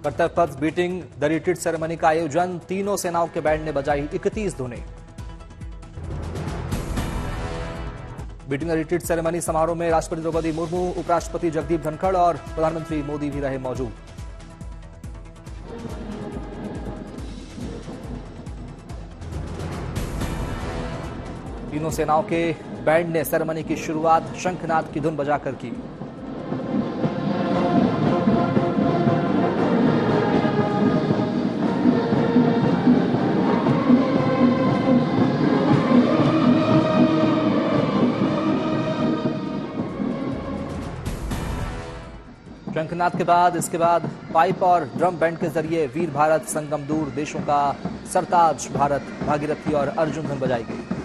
कर्तव्य पथ beating the retreat ceremony का आयोजन, तीनों सेनाओं के बैंड ने बजाई 31 धुनें। बीटिंग द रिट्रीट सेरेमनी समारोह में राष्ट्रपति द्रौपदी मुर्मू, उपराष्ट्रपति जगदीप धनखड़ और प्रधानमंत्री मोदी भी रहे मौजूद। तीनों सेनाओं के बैंड ने सेरेमनी की शुरुआत शंखनाद की धुन बजाकर की। शंखनाद के बाद इसके बाद पाइप और ड्रम बैंड के जरिए वीर भारत, संगम दूर देशों का सरताज भारत, भागीरथी और अर्जुन धुन बजाई गई।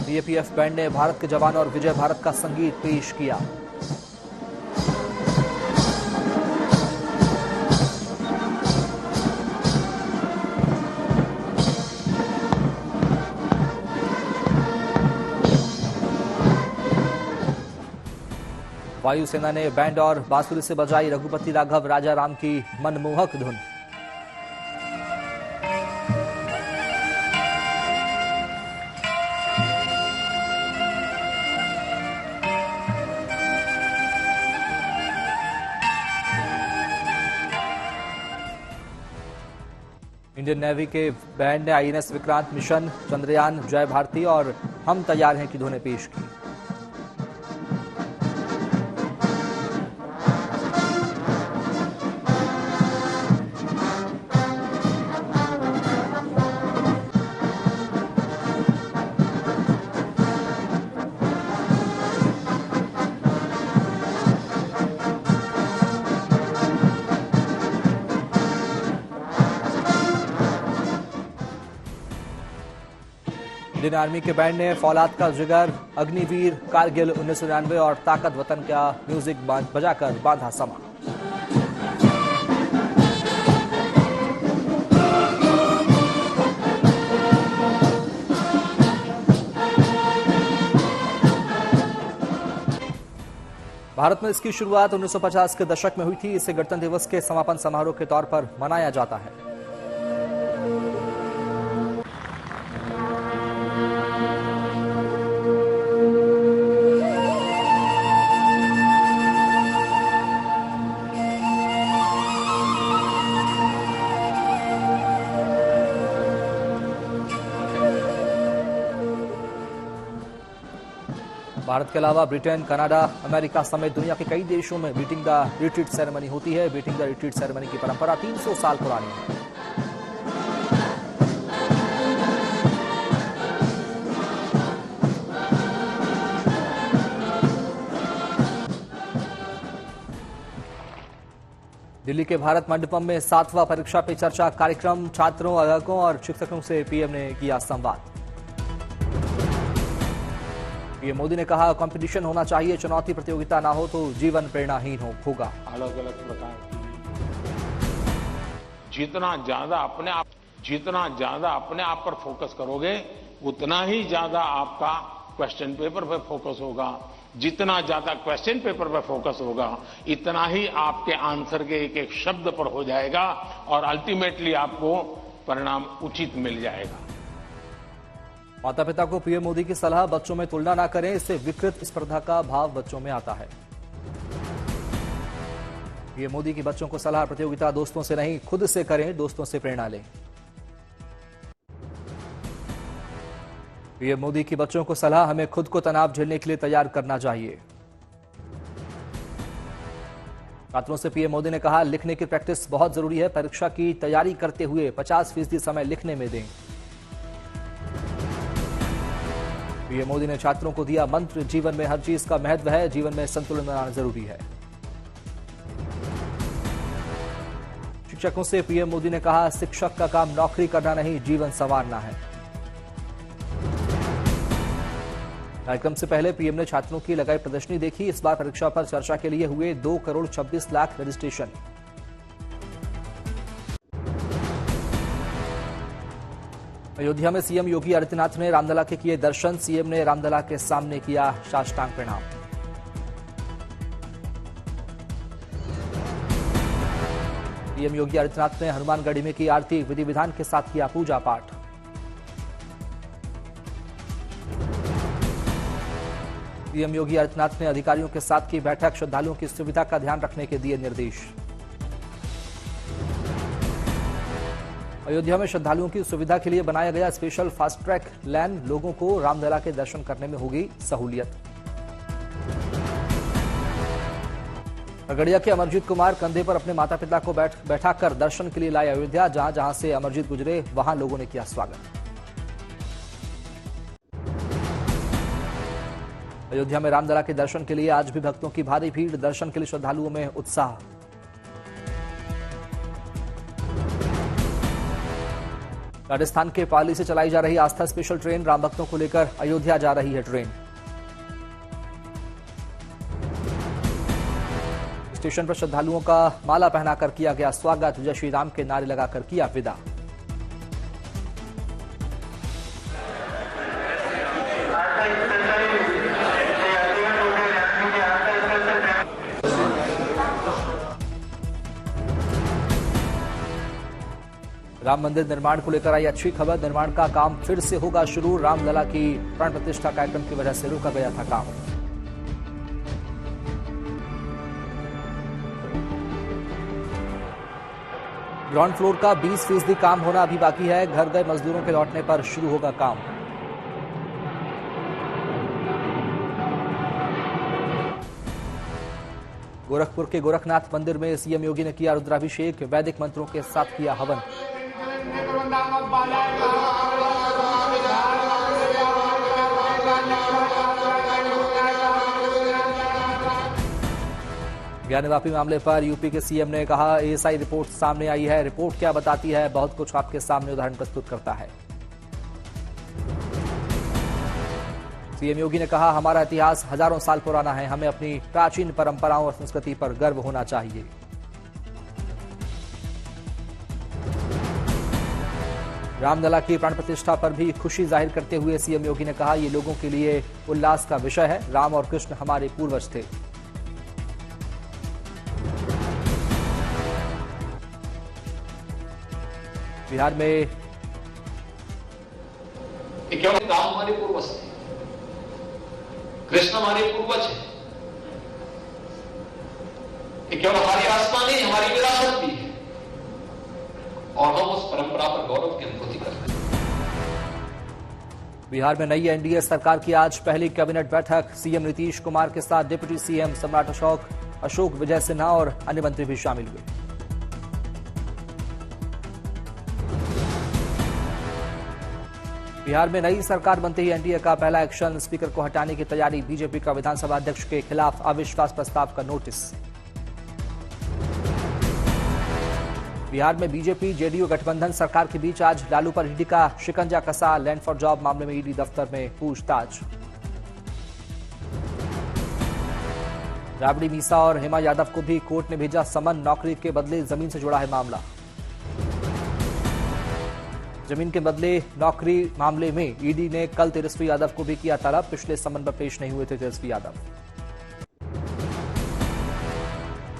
सीएपीएफ बैंड ने भारत के जवान और विजय भारत का संगीत पेश किया। वायुसेना ने बैंड और बांसुरी से बजाई रघुपति राघव राजा राम की मनमोहक धुन। इंडियन नेवी के बैंड ने आईएनएस विक्रांत मिशन, चंद्रयान, जय भारती और हम तैयार हैं की धुनें पेश की। इंडियन आर्मी के बैंड ने फौलाद का जिगर, अग्निवीर, कारगिल 1999 और ताकत वतन का म्यूजिक बजाकर बांधा समा। भारत में इसकी शुरुआत 1950 के दशक में हुई थी। इसे गणतंत्र दिवस के समापन समारोह के तौर पर मनाया जाता है। भारत के अलावा ब्रिटेन, कनाडा, अमेरिका समेत दुनिया के कई देशों में बीटिंग द रिट्रीट सेरेमनी होती है। बीटिंग द रिट्रीट सेरेमनी की परंपरा 300 साल पुरानी है। दिल्ली के भारत मंडपम में 7वां परीक्षा पे चर्चा कार्यक्रम, छात्रों, अध्यापकों और शिक्षकों से पीएम ने किया संवाद। पीएम मोदी ने कहा, कंपटीशन होना चाहिए, चुनौती प्रतियोगिता ना हो तो जीवन प्रेरणाहीन होगा। अलग अलग प्रकार की जितना ज्यादा अपने आप पर फोकस करोगे उतना ही ज्यादा आपका क्वेश्चन पेपर पर फोकस होगा। जितना ज्यादा क्वेश्चन पेपर पर फोकस होगा इतना ही आपके आंसर के एक एक शब्द पर हो जाएगा और अल्टीमेटली आपको परिणाम उचित मिल जाएगा। माता पिता को पीएम मोदी की सलाह, बच्चों में तुलना ना करें, इससे विकृत स्पर्धा का भाव बच्चों में आता है। पीएम मोदी की बच्चों को सलाह, प्रतियोगिता दोस्तों से नहीं खुद से करें, दोस्तों से प्रेरणा लें। पीएम मोदी की बच्चों को सलाह, हमें खुद को तनाव झेलने के लिए तैयार करना चाहिए। छात्रों से पीएम मोदी ने कहा, लिखने की प्रैक्टिस बहुत जरूरी है, परीक्षा की तैयारी करते हुए 50% समय लिखने में दें। पीएम मोदी ने छात्रों को दिया मंत्र, जीवन में हर चीज का महत्व है, जीवन में संतुलन बनाना जरूरी है। शिक्षकों से पीएम मोदी ने कहा, शिक्षक का काम नौकरी करना नहीं, जीवन संवारना है। कार्यक्रम से पहले पीएम ने छात्रों की लगाई प्रदर्शनी देखी। इस बार परीक्षा पर चर्चा के लिए हुए 2,26,00,000 रजिस्ट्रेशन। अयोध्या में सीएम योगी आदित्यनाथ ने रामलला के किए दर्शन। सीएम ने रामलला के सामने किया साष्टांग प्रणाम। सीएम योगी आदित्यनाथ ने हनुमानगढ़ी में की आरती। विधि विधान के साथ किया पूजा पाठ। सीएम योगी आदित्यनाथ ने अधिकारियों के साथ की बैठक। श्रद्धालुओं की सुविधा का ध्यान रखने के दिए निर्देश। अयोध्या में श्रद्धालुओं की सुविधा के लिए बनाया गया स्पेशल फास्ट ट्रैक लेन। लोगों को रामलला के दर्शन करने में होगी सहूलियत। खगड़िया के अमरजीत कुमार कंधे पर अपने माता पिता को बैठाकर दर्शन के लिए लाए अयोध्या। जहां जहां से अमरजीत गुजरे वहां लोगों ने किया स्वागत। अयोध्या में रामलला के दर्शन के लिए आज भी भक्तों की भारी भीड़। दर्शन के लिए श्रद्धालुओं में उत्साह। राजस्थान के पाली से चलाई जा रही आस्था स्पेशल ट्रेन। राम भक्तों को लेकर अयोध्या जा रही है ट्रेन। स्टेशन पर श्रद्धालुओं का माला पहनाकर किया गया स्वागत। जय श्री राम के नारे लगाकर किया विदा। राम मंदिर निर्माण को लेकर आई अच्छी खबर। निर्माण का काम फिर से होगा शुरू। रामलला की प्राण प्रतिष्ठा कार्यक्रम की वजह से रोका गया था काम। ग्राउंड फ्लोर का 20% काम होना अभी बाकी है। घर गए मजदूरों के लौटने पर शुरू होगा काम। गोरखपुर के गोरखनाथ मंदिर में सीएम योगी ने किया रुद्राभिषेक। वैदिक मंत्रों के साथ किया हवन। ज्ञानवापी मामले पर यूपी के सीएम ने कहा एएसआई रिपोर्ट सामने आई है। रिपोर्ट क्या बताती है? बहुत कुछ आपके सामने उदाहरण प्रस्तुत करता है। सीएम योगी ने कहा हमारा इतिहास हजारों साल पुराना है। हमें अपनी प्राचीन परंपराओं और संस्कृति पर गर्व होना चाहिए। रामलला की प्राण प्रतिष्ठा पर भी खुशी जाहिर करते हुए सीएम योगी ने कहा ये लोगों के लिए उल्लास का विषय है। राम और कृष्ण हमारे पूर्वज थे। बिहार में केवल राम हमारे पूर्वज थे, कृष्ण हमारे पूर्वज है। केवल हमारी आस्था नहीं, हमारी विरासत भी है और हम उस परंपरा पर गौरव की अनुभूति करते हैं। बिहार में नई एनडीए सरकार की आज पहली कैबिनेट बैठक। सीएम नीतीश कुमार के साथ डिप्टी सीएम सम्राट अशोक विजय सिन्हा और अन्य मंत्री भी शामिल हुए। बिहार में नई सरकार बनते ही एनडीए का पहला एक्शन। स्पीकर को हटाने की तैयारी। बीजेपी का विधानसभा अध्यक्ष के खिलाफ अविश्वास प्रस्ताव का नोटिस। बिहार में बीजेपी जेडीयू गठबंधन सरकार के बीच आज लालू पर ईडी का शिकंजा कसा। लैंड फॉर जॉब मामले में ईडी दफ्तर में पूछताछ। राबड़ी मीसा और हेमा यादव को भी कोर्ट ने भेजा समन। नौकरी के बदले जमीन से जुड़ा है मामला। जमीन के बदले नौकरी मामले में ईडी ने कल तेजस्वी यादव को भी किया तलब। पिछले समन पर पेश नहीं हुए थे तेजस्वी यादव।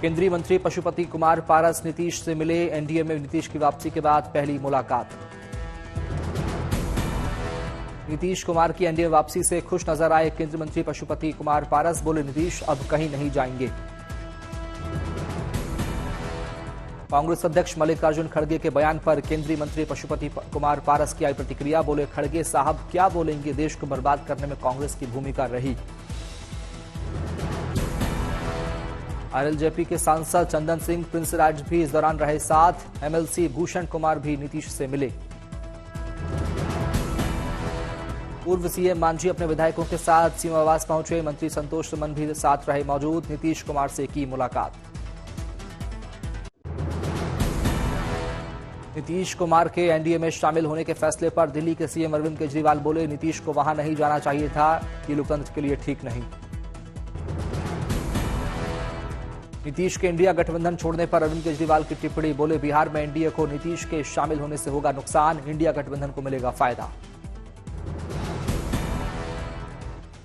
केंद्रीय मंत्री पशुपति कुमार पारस नीतीश से मिले। एनडीए में नीतीश की वापसी के बाद पहली मुलाकात। नीतीश कुमार की एनडीए वापसी से खुश नजर आए केंद्रीय मंत्री पशुपति कुमार पारस। बोले नीतीश अब कहीं नहीं जाएंगे। कांग्रेस अध्यक्ष मल्लिकार्जुन खड़गे के बयान पर केंद्रीय मंत्री पशुपति कुमार पारस की आई प्रतिक्रिया। बोले खड़गे साहब क्या बोलेंगे, देश को बर्बाद करने में कांग्रेस की भूमिका रही। आरएलजेपी के सांसद चंदन सिंह प्रिंसराज भी इस दौरान रहे साथ। एमएलसी भूषण कुमार भी नीतीश से मिले। पूर्व सीएम मांझी अपने विधायकों के साथ सीमावास पहुंचे। मंत्री संतोष सुमन भी साथ रहे मौजूद। नीतीश कुमार से की मुलाकात। नीतीश कुमार के एनडीए में शामिल होने के फैसले पर दिल्ली के सीएम अरविंद केजरीवाल बोले, नीतीश को वहां नहीं जाना चाहिए था, ये लोकतंत्र के लिए ठीक नहीं। नीतीश के इंडिया गठबंधन छोड़ने पर अरविंद केजरीवाल की टिप्पणी, बोले बिहार में एनडीए को नीतीश के शामिल होने से होगा नुकसान, इंडिया गठबंधन को मिलेगा फायदा।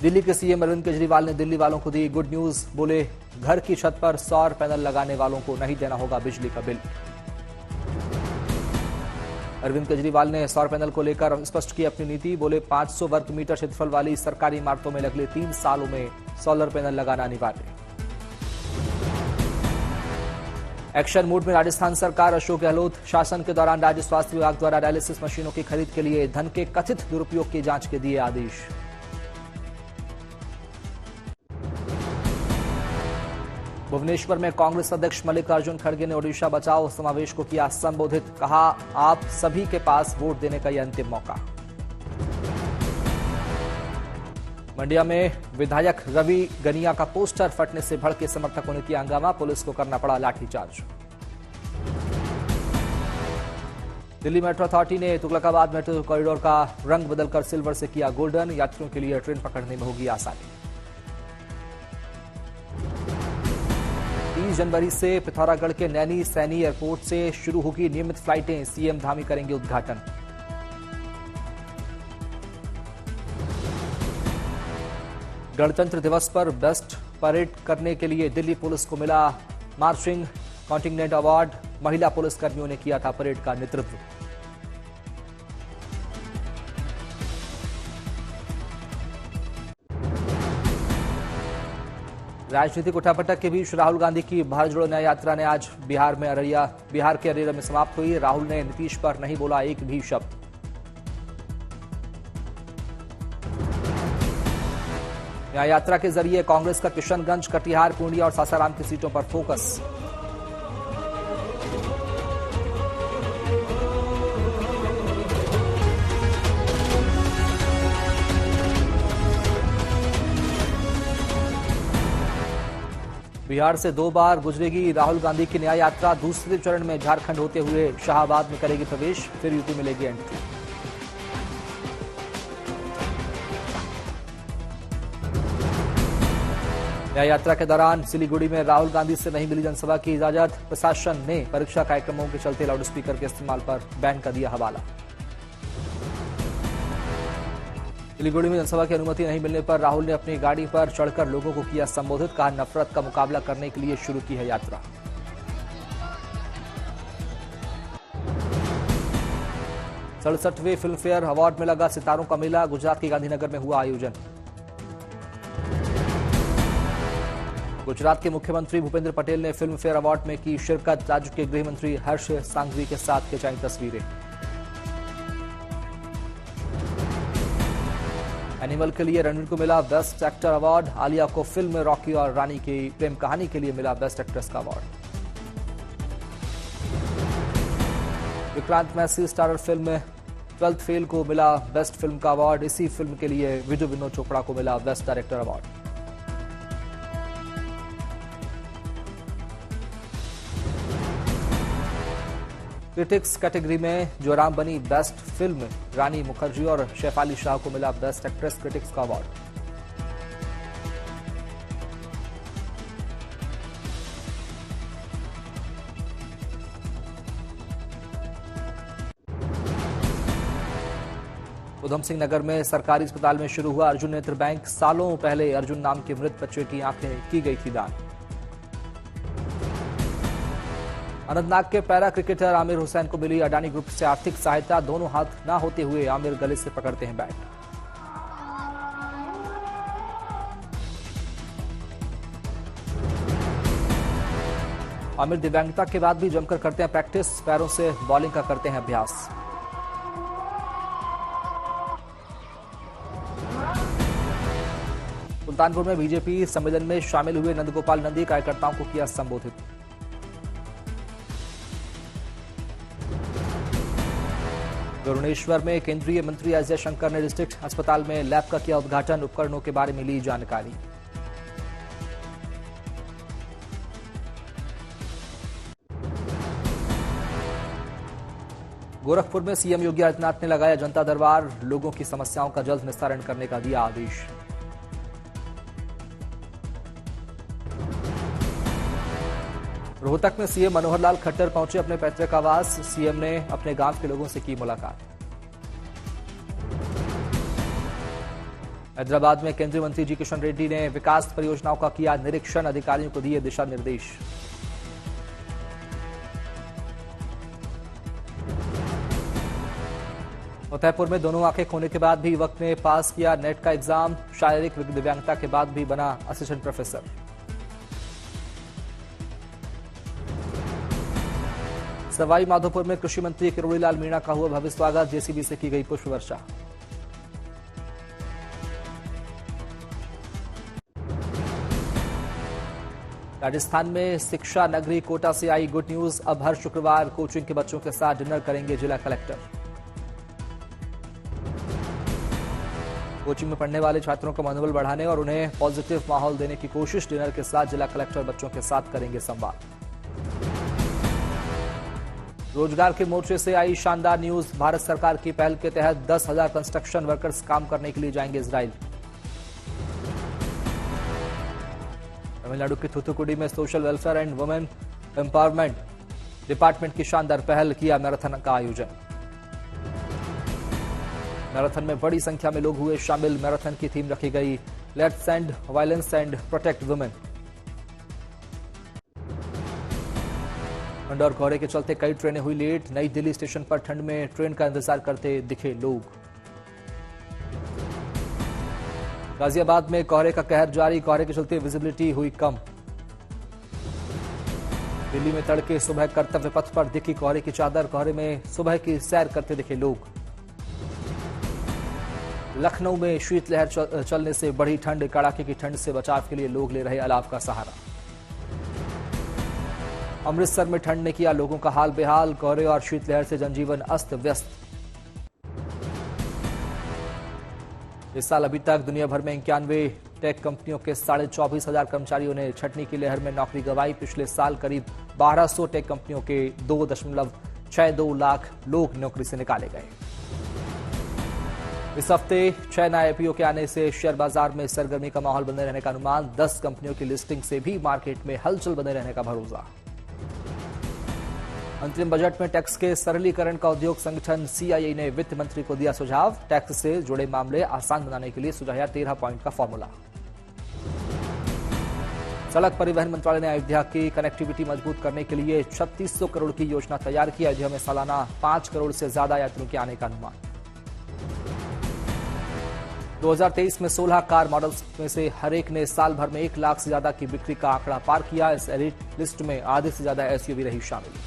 दिल्ली के सीएम अरविंद केजरीवाल ने दिल्ली वालों को दी गुड न्यूज, बोले घर की छत पर सौर पैनल लगाने वालों को नहीं देना होगा बिजली का बिल। अरविंद केजरीवाल ने सौर पैनल को लेकर स्पष्ट की अपनी नीति, बोले 500 वर्ग मीटर क्षेत्रफल वाली सरकारी इमारतों में अगले 3 सालों में सोलर पैनल लगाना अनिवार्य। एक्शन मूड में राजस्थान सरकार, अशोक गहलोत, शासन के दौरान राज्य स्वास्थ्य विभाग द्वारा डायलिसिस मशीनों की खरीद के लिए धन के कथित दुरुपयोग की जांच के दिए आदेश। भुवनेश्वर में कांग्रेस अध्यक्ष मल्लिकार्जुन खड़गे ने ओडिशा बचाओ समावेश को किया संबोधित, कहा आप सभी के पास वोट देने का यह अंतिम मौका। मंडिया में विधायक रवि गनिया का पोस्टर फटने से भड़के समर्थकों ने किया हंगामा, पुलिस को करना पड़ा लाठीचार्ज। दिल्ली मेट्रो अथॉरिटी ने तुगलकाबाद मेट्रो कॉरिडोर का रंग बदलकर सिल्वर से किया गोल्डन, यात्रियों के लिए ट्रेन पकड़ने में होगी आसानी। 30 जनवरी से पिथौरागढ़ के नैनी सैनी एयरपोर्ट से शुरू होगी नियमित फ्लाइटें, सीएम धामी करेंगे उद्घाटन। गणतंत्र दिवस पर बेस्ट परेड करने के लिए दिल्ली पुलिस को मिला मार्चिंग कॉन्टिंजेंट अवार्ड, महिला पुलिसकर्मियों ने किया था परेड का नेतृत्व। राजनीतिक उठापटक के बीच राहुल गांधी की भारत जोड़ो न्याय यात्रा ने आज बिहार के अरेरिया में समाप्त हुई। राहुल ने नीतीश पर नहीं बोला एक भी शब्द। न्याय यात्रा के जरिए कांग्रेस का किशनगंज, कटिहार, पूर्णिया और सासाराम की सीटों पर फोकस। बिहार से 2 बार गुजरेगी राहुल गांधी की न्याय यात्रा, दूसरे चरण में झारखंड होते हुए शाहाबाद में करेगी प्रवेश, फिर यूपी में लेगी एंट्री। न्याय यात्रा के दौरान सिलीगुड़ी में राहुल गांधी से नहीं मिली जनसभा की इजाजत, प्रशासन ने परीक्षा कार्यक्रमों के चलते लाउडस्पीकर के इस्तेमाल पर बैन का दिया हवाला। सिलीगुड़ी में जनसभा की अनुमति नहीं मिलने पर राहुल ने अपनी गाड़ी पर चढ़कर लोगों को किया संबोधित, कहा नफरत का मुकाबला करने के लिए शुरू की है यात्रा। सड़सठवें फिल्म फेयर अवार्ड में लगा सितारों का मेला, गुजरात के गांधीनगर में हुआ आयोजन। गुजरात के मुख्यमंत्री भूपेंद्र पटेल ने फिल्म फेयर अवार्ड में की शिरकत, राज्य के गृह मंत्री हर्ष सांघवी के साथ खिंचाई तस्वीरें। एनिमल के लिए रणवीर को मिला बेस्ट एक्टर अवार्ड, आलिया को फिल्म रॉकी और रानी की प्रेम कहानी के लिए मिला बेस्ट एक्ट्रेस का award. Vikrant Massey starrer film 12th fail को मिला बेस्ट फिल्म का अवार्ड, इसी फिल्म के लिए विजय विनोद चोपड़ा को मिला best director award. Critics category में जोराम बनी बेस्ट फिल्म, रानी मुखर्जी और शेफाली शाह को मिला बेस्ट एक्ट्रेस क्रिटिक्स का अवार्ड। उधम सिंह नगर में सरकारी अस्पताल में शुरू हुआ अर्जुन नेत्र बैंक, सालों पहले अर्जुन नाम के मृत बच्चे की आंखें की गई थी दान। अनंतनाग के पैरा क्रिकेटर आमिर हुसैन को मिली अडानी ग्रुप से आर्थिक सहायता, दोनों हाथ ना होते हुए आमिर गले से पकड़ते हैं बैट। आमिर दिव्यांगता के बाद भी जमकर करते हैं प्रैक्टिस, पैरों से बॉलिंग का करते हैं अभ्यास। सुल्तानपुर में बीजेपी सम्मेलन में शामिल हुए नंदगोपाल नंदी, कार्यकर्ताओं को किया संबोधित। वरुणेश्वर में केंद्रीय मंत्री एस जयशंकर ने डिस्ट्रिक्ट अस्पताल में लैब का किया उद्घाटन, उपकरणों के बारे में ली जानकारी। गोरखपुर में सीएम योगी आदित्यनाथ ने लगाया जनता दरबार, लोगों की समस्याओं का जल्द निस्तारण करने का दिया आदेश। रोहतक में सीएम मनोहर लाल खट्टर पहुंचे अपने पैतृक आवास, सीएम ने अपने गांव के लोगों से की मुलाकात। हैदराबाद में केंद्रीय मंत्री जी किशन रेड्डी ने विकास परियोजनाओं का किया निरीक्षण, अधिकारियों को दिए दिशा निर्देश। फतेहपुर में दोनों आंखें खोने के बाद भी युवक ने पास किया नेट का एग्जाम, शारीरिक दिव्यांगता के बाद भी बना असिस्टेंट प्रोफेसर। सवाई माधोपुर में कृषि मंत्री किरोड़ीलाल मीणा का हुआ भव्य स्वागत, जेसीबी से की गई पुष्प वर्षा। राजस्थान में शिक्षा नगरी कोटा से आई गुड न्यूज, अब हर शुक्रवार कोचिंग के बच्चों के साथ डिनर करेंगे जिला कलेक्टर। कोचिंग में पढ़ने वाले छात्रों का मनोबल बढ़ाने और उन्हें पॉजिटिव माहौल देने की कोशिश, डिनर के साथ जिला कलेक्टर बच्चों के साथ करेंगे संवाद। रोजगार के मोर्चे से आई शानदार न्यूज, भारत सरकार की पहल के तहत 10,000 कंस्ट्रक्शन वर्कर्स काम करने के लिए जाएंगे इजराइल। तमिलनाडु के थूथुकुडी में social welfare and women empowerment department की शानदार पहल, किया मैराथन का आयोजन। मैराथन में बड़ी संख्या में लोग हुए शामिल, मैराथन की थीम रखी गई let's end violence and protect women. ठंड और कोहरे के चलते कई ट्रेनें हुई लेट, नई दिल्ली स्टेशन पर ठंड में ट्रेन का इंतजार करते दिखे लोग। गाजियाबाद में कोहरे का कहर जारी, कोहरे के चलते विजिबिलिटी हुई कम। दिल्ली में तड़के सुबह कर्तव्य पथ पर दिखी कोहरे की चादर, कोहरे में सुबह की सैर करते दिखे लोग। लखनऊ में शीतलहर चलने से बढ़ी ठंड, कड़ाके की ठंड से बचाव के लिए लोग ले रहे अलाव का सहारा। अमृतसर में ठंड ने किया लोगों का हाल बेहाल, कोहरे और शीतलहर से जनजीवन अस्त व्यस्त। इस साल अभी तक दुनिया भर में 91 टेक कंपनियों के 24,500 कर्मचारियों ने छटनी की लहर में नौकरी गंवाई। पिछले साल करीब 1200 टेक कंपनियों के 2.62 लाख लोग नौकरी से निकाले गए। इस हफ्ते 6 नए आईपीओ के आने से शेयर बाजार में सरगर्मी का माहौल बने रहने का अनुमान, 10 कंपनियों की लिस्टिंग से भी मार्केट में हलचल बने रहने का भरोसा। अंतरिम बजट में टैक्स के सरलीकरण का उद्योग संगठन सीआईआई ने वित्त मंत्री को दिया सुझाव, टैक्स से जुड़े मामले आसान बनाने के लिए सुझाया 13 पॉइंट का फॉर्मूला। सड़क परिवहन मंत्रालय ने अयोध्या की कनेक्टिविटी मजबूत करने के लिए 3600 करोड़ की योजना तैयार की, अयोध्या में सालाना 5 करोड़ से ज्यादा यात्रियों के आने का अनुमान। 2023 में 16 कार मॉडल्स में से हर एक ने साल भर में 1 लाख से ज्यादा की बिक्री का आंकड़ा पार किया। इस एलिट लिस्ट में आधे से ज्यादा एसयूवी रही शामिल।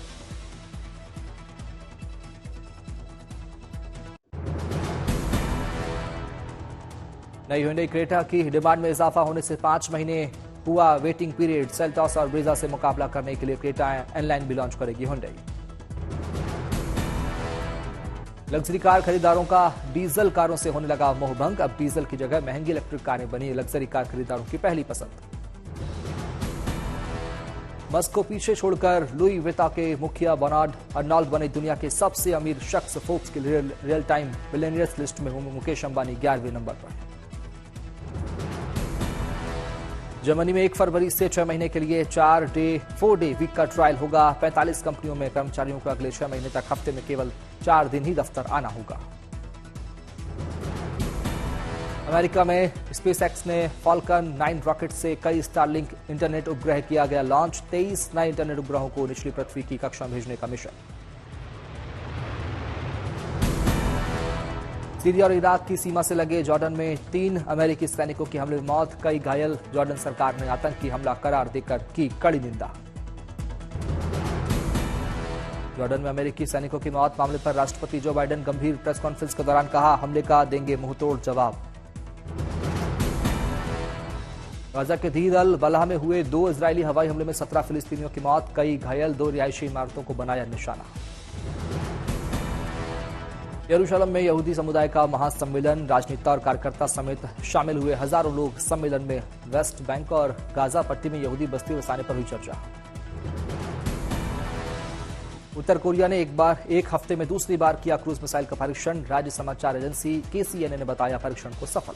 नई हुंडई क्रेटा की डिमांड में इजाफा होने से 5 महीने हुआ वेटिंग पीरियड, सेल्टॉस और ब्रीजा से मुकाबला करने के लिए क्रेटा एनलाइन भी लॉन्च करेगी हुंडई। लग्जरी कार खरीदारों का डीजल कारों से होने लगा मोहभंग, अब डीजल की जगह महंगी इलेक्ट्रिक कारें बनी लग्जरी कार खरीदारों की पहली पसंद। मस्क को पीछे छोड़कर लुई विटा के मुखिया बर्नार्ड अर्नोल्ड बने दुनिया के सबसे अमीर शख्स, फोर्ब्स की रियल टाइम बिलियनियर्स लिस्ट में मुकेश अंबानी 11वें नंबर पर। जर्मनी में 1 फरवरी से 6 महीने के लिए 4 डे वीक का ट्रायल होगा। 45 कंपनियों में कर्मचारियों को अगले 6 महीने तक हफ्ते में केवल 4 दिन ही दफ्तर आना होगा। अमेरिका में स्पेसएक्स ने फाल्कन 9 रॉकेट से कई स्टारलिंक इंटरनेट उपग्रह किया गया लॉन्च, 23 नए इंटरनेट उपग्रहों को निचली पृथ्वी की कक्षा में भेजने का मिशन। सीरिया और इराक की सीमा से लगे जॉर्डन में 3 अमेरिकी सैनिकों की हमले में मौत, कई घायल। जॉर्डन सरकार ने आतंकी हमला करार देकर की कड़ी निंदा। जॉर्डन में अमेरिकी सैनिकों की मौत मामले पर राष्ट्रपति जो बाइडेन गंभीर प्रेस कॉन्फ्रेंस के दौरान कहा, हमले का देंगे मुंहतोड़ जवाब। गाजा के धीर अल बलाह में हुए 2 इजरायली हवाई हमले में 17 फिलिस्तीनियों की मौत, कई घायल। 2 रिहायशी इमारतों को बनाया निशाना। यरूशलेम में यहूदी समुदाय का महासम्मेलन, राजनेता और कार्यकर्ता समेत शामिल हुए हजारों लोग सम्मेलन में। वेस्ट बैंक और गाजा पट्टी में यहूदी बस्ती बसाने पर हुई चर्चा। उत्तर कोरिया ने एक हफ्ते में दूसरी बार किया क्रूज मिसाइल का परीक्षण। राज्य समाचार एजेंसी KCNA ने बताया परीक्षण को सफल।